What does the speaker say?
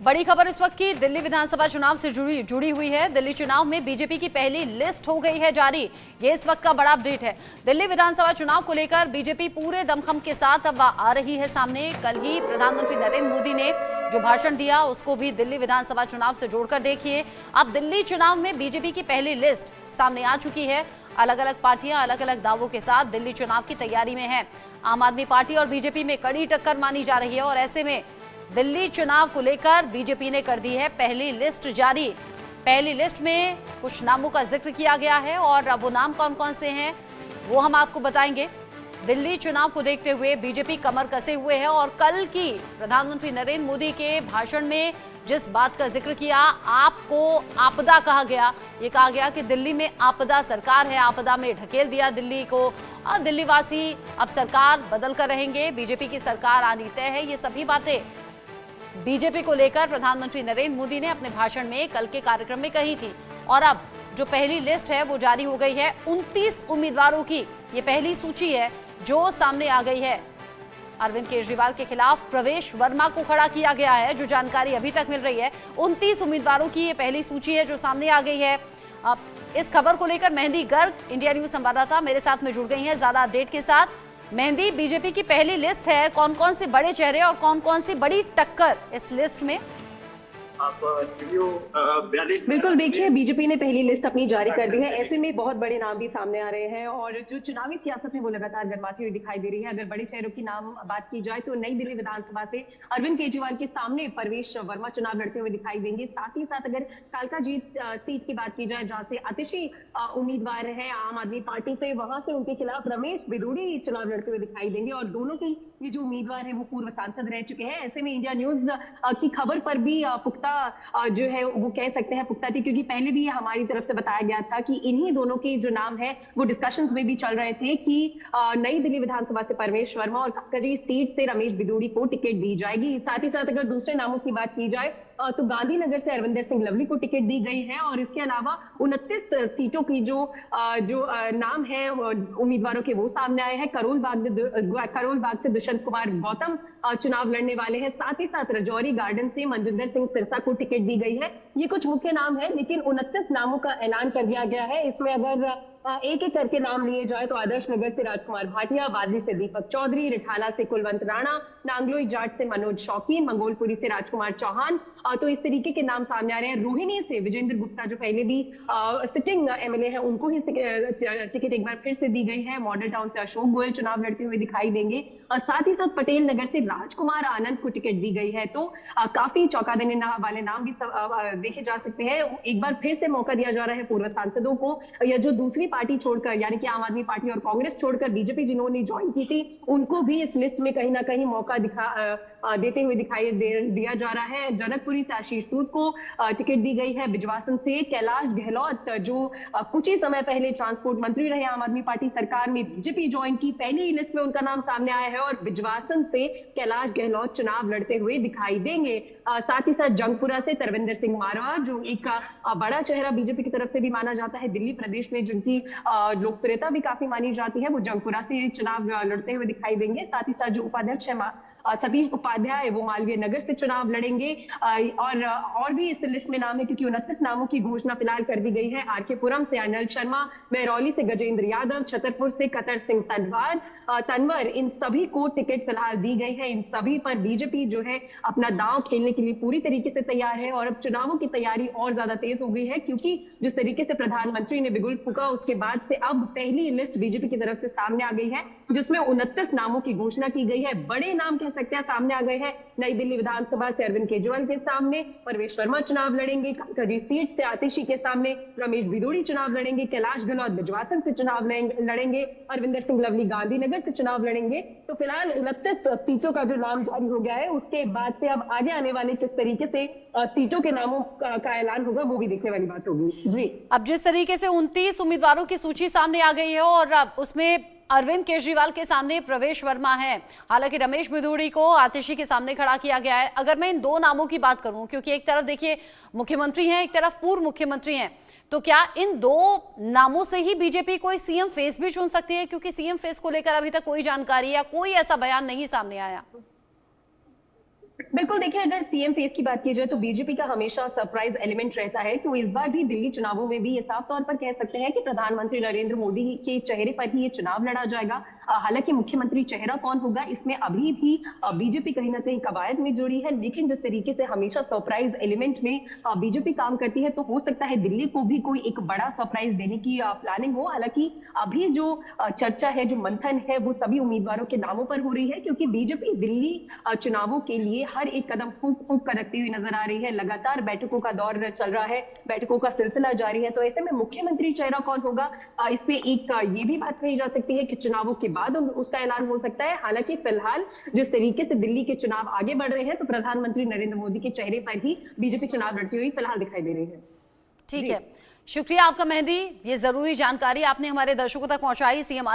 बड़ी खबर इस वक्त की दिल्ली विधानसभा चुनाव से जुड़ी हुई है। दिल्ली चुनाव में बीजेपी की पहली लिस्ट हो गई है जारी। ये इस वक्त का बड़ा अपडेट है। दिल्ली विधानसभा चुनाव को लेकर बीजेपी पूरे दमखम के साथ अब आ रही है सामने। कल ही प्रधानमंत्री नरेंद्र मोदी ने जो भाषण दिया उसको भी दिल्ली विधानसभा चुनाव से जोड़कर देखिए। अब दिल्ली चुनाव में बीजेपी की पहली लिस्ट सामने आ चुकी है। अलग अलग पार्टियां अलग अलग दावों के साथ दिल्ली चुनाव की तैयारी में है। आम आदमी पार्टी और बीजेपी में कड़ी टक्कर मानी जा रही है और ऐसे में दिल्ली चुनाव को लेकर बीजेपी ने कर दी है पहली लिस्ट जारी। पहली लिस्ट में कुछ नामों का जिक्र किया गया है और वो नाम कौन कौन से हैं वो हम आपको बताएंगे। दिल्ली चुनाव को देखते हुए बीजेपी कमर कसे हुए है और कल की प्रधानमंत्री नरेंद्र मोदी के भाषण में जिस बात का जिक्र किया, आपको आपदा कहा गया। ये कहा गया कि दिल्ली में आपदा सरकार है, आपदा में ढकेल दिया दिल्ली को और दिल्ली वासी अब सरकार बदल कर रहेंगे, बीजेपी की सरकार आनी तय है। ये सभी बातें बीजेपी को लेकर प्रधानमंत्री नरेंद्र मोदी ने अपने भाषण में कल के कार्यक्रम में कही थी। और अब जो पहली लिस्ट है वो जारी हो गई है। 29 उम्मीदवारों की ये पहली सूची है जो सामने आ गई है। अरविंद केजरीवाल के खिलाफ प्रवेश वर्मा को खड़ा किया गया है, जो जानकारी अभी तक मिल रही है। 29 उम्मीदवारों की ये पहली सूची है जो सामने आ गई है। अब इस खबर को लेकर मेहंदी गर्ग इंडिया न्यूज संवाददाता मेरे साथ में जुड़ गई हैं ज्यादा अपडेट के साथ। मेहंदी, बीजेपी की पहली लिस्ट है, कौन कौन से बड़े चेहरे और कौन कौन सी बड़ी टक्कर इस लिस्ट में? बिल्कुल, देखिए बीजेपी ने पहली लिस्ट अपनी जारी कर दी है। ऐसे में बहुत बड़े नाम भी सामने आ रहे हैं और जो चुनावी सियासत है वो लगातार गर्माती हुई दिखाई दे रही है। अगर बड़े शहरों की नाम बात की जाए तो नई दिल्ली विधानसभा से अरविंद केजरीवाल के सामने प्रवेश वर्मा चुनाव लड़ते हुए दिखाई देंगे। साथ ही साथ अगर कालका जीत सीट की बात की जाए जहाँ से आतिशी उम्मीदवार है आम आदमी पार्टी से, वहां से उनके खिलाफ रमेश बिदूड़ी चुनाव लड़ते हुए दिखाई देंगे और दोनों की ये जो उम्मीदवार है वो पूर्व सांसद रह चुके हैं। ऐसे में इंडिया न्यूज की खबर पर भी पुख्ता जो है वो कह सकते हैं पुख्ता थी, क्योंकि पहले भी हमारी तरफ से बताया गया था कि इन्हीं दोनों के जो नाम है वो डिस्कशंस में भी चल रहे थे कि नई दिल्ली विधानसभा से प्रवेश वर्मा और कालका सीट से रमेश बिदूड़ी को टिकट दी जाएगी। साथ ही साथ अगर दूसरे नामों की बात की जाए तो गांधीनगर से अरविंदर सिंह लवली को टिकट दी गई है और इसके अलावा 29 सीटों की जो नाम है उम्मीदवारों के वो सामने आए हैं। करोल बाग से दुष्यंत कुमार गौतम चुनाव लड़ने वाले हैं। साथ ही साथ रजौरी गार्डन से मनजिंदर सिंह सिरसा को टिकट दी गई है। ये कुछ मुख्य नाम है, लेकिन 29 नामों का ऐलान कर दिया गया है। इसमें अगर एक एक करके नाम लिए जाए तो आदर्श नगर से राजकुमार भाटिया, वादी से दीपक चौधरी, रिठाला से कुलवंत राणा, नांगलोई जाट से मनोज शौकीन, मंगोलपुरी से राजकुमार चौहान, तो इस तरीके के नाम सामने आ रहे हैं। रोहिणी से विजेंद्र गुप्ता जो पहले भी सिटिंग एमएलए है उनको ही टिकट एक बार फिर से दी गई है। मॉडल टाउन से अशोक गोयल चुनाव लड़ते हुए दिखाई देंगे और साथ ही साथ पटेल नगर से राजकुमार आनंद को टिकट दी गई है। तो काफी चौंका देने वाले नाम भी देखे जा सकते हैं। एक बार फिर से मौका दिया जा रहा है पूर्व सांसदों को, या जो दूसरी पार्टी छोड़कर यानी कि आम आदमी पार्टी और कांग्रेस छोड़कर बीजेपी जिन्होंने ज्वाइन की थी उनको भी इस लिस्ट में कहीं ना कहीं मौका देते हुए दिखाई दिया जा रहा है। जनकपुरी से आशीष सूद को टिकट दी गई है। बिजवासन से कैलाश गहलोत जो कुछ ही समय पहले ट्रांसपोर्ट मंत्री रहे आम आदमी पार्टी सरकार में, बीजेपी ज्वाइन की, पहली लिस्ट में उनका नाम सामने आया है और बिजवासन से कैलाश गहलोत चुनाव लड़ते हुए दिखाई देंगे। साथ ही साथ जंगपुरा से तरविंदर सिंह मारवाड़ जो एक बड़ा चेहरा बीजेपी की तरफ से भी माना जाता है, दिल्ली प्रदेश में जिनकी लोकप्रियता भी काफी मानी जाती है, वो जंगपुरा से चुनाव लड़ते हुए दिखाई देंगे। साथ ही साथ जो उपाध्यक्ष है सतीश उपाध्याय वो मालवीय नगर से चुनाव लड़ेंगे और भी इस लिस्ट में नाम है, क्योंकि 29 नामों की घोषणा फिलहाल कर दी गई है। आरकेपुरम से अनिल शर्मा, महरौली से गजेंद्र यादव, छतरपुर से कतर सिंह तनवर, इन सभी को टिकट फिलहाल दी गई है। इन सभी पर बीजेपी जो है अपना दांव खेलने के लिए पूरी तरीके से तैयार है और अब चुनावों की तैयारी और ज्यादा तेज हो गई है, क्योंकि जिस तरीके से प्रधानमंत्री ने बिगुल फूंका उसके बाद से अब पहली लिस्ट बीजेपी की तरफ से सामने आ गई है जिसमें 29 नामों की घोषणा की गई है। बड़े नाम कह सकते हैं सामने आ गए हैं। नई दिल्ली विधानसभा से अरविंद केजरीवाल के सामने प्रवेश वर्मा चुनाव लड़ेंगे, कालका सीट से आतिशी के सामने रमेश बिदूड़ी चुनाव लड़ेंगे, कैलाश गहलोत बिजवासन से चुनाव लड़ेंगे, अरविंदर सिंह लवली गांधीनगर से चुनाव लड़ेंगे। तो फिलहाल 29 सीटों का जो नाम जारी हो गया है, उसके बाद से अब आगे आने वाले किस तरीके से सीटों के नामों का ऐलान होगा वो भी देखने वाली बात होगी। जी, अब जिस तरीके से 29 उम्मीदवारों की सूची सामने आ गई है और अब उसमें अरविंद केजरीवाल के सामने प्रवेश वर्मा है, हालांकि रमेश बिदूड़ी को आतिशी के सामने खड़ा किया गया है। अगर मैं इन दो नामों की बात करूं, क्योंकि एक तरफ देखिए मुख्यमंत्री हैं, एक तरफ पूर्व मुख्यमंत्री हैं, तो क्या इन दो नामों से ही बीजेपी कोई सीएम फेस भी चुन सकती है? क्योंकि सीएम फेस को लेकर अभी तक कोई जानकारी या कोई ऐसा बयान नहीं सामने आया। बिल्कुल बिल्कुल देखिए, अगर सीएम फेस की बात की जाए तो बीजेपी का हमेशा सरप्राइज एलिमेंट रहता है। तो इस बार भी दिल्ली चुनावों में भी ये साफ तौर पर कह सकते हैं कि प्रधानमंत्री नरेंद्र मोदी के चेहरे पर ही ये चुनाव लड़ा जाएगा। हालांकि मुख्यमंत्री चेहरा कौन होगा इसमें अभी भी बीजेपी कहीं ना कहीं कवायद में जुड़ी है, लेकिन जिस तरीके से हमेशा सरप्राइज एलिमेंट में बीजेपी काम करती है, तो हो सकता है दिल्ली को भी कोई एक बड़ा सरप्राइज देने की प्लानिंग हो। हालांकि अभी जो चर्चा है, जो मंथन है, वो सभी उम्मीदवारों के नामों पर हो रही है, क्योंकि बीजेपी दिल्ली चुनावों के लिए हर एक कदम फूंक फूंक कर रखती हुई नजर आ रही है। लगातार बैठकों का दौर चल रहा है, बैठकों का सिलसिला जारी है। तो ऐसे में मुख्यमंत्री चेहरा कौन होगा, इस पे एक ये भी बात कही जा सकती है कि चुनावों के बाद उसका ऐलान हो सकता है। हालांकि फिलहाल जिस तरीके से दिल्ली के चुनाव आगे बढ़ रहे हैं, तो प्रधानमंत्री नरेंद्र मोदी के चेहरे पर ही बीजेपी चुनाव लड़ती हुई फिलहाल दिखाई दे रही है। ठीक है, शुक्रिया आपका मेहंदी, ये जरूरी जानकारी आपने हमारे दर्शकों तक पहुंचाई। सीएम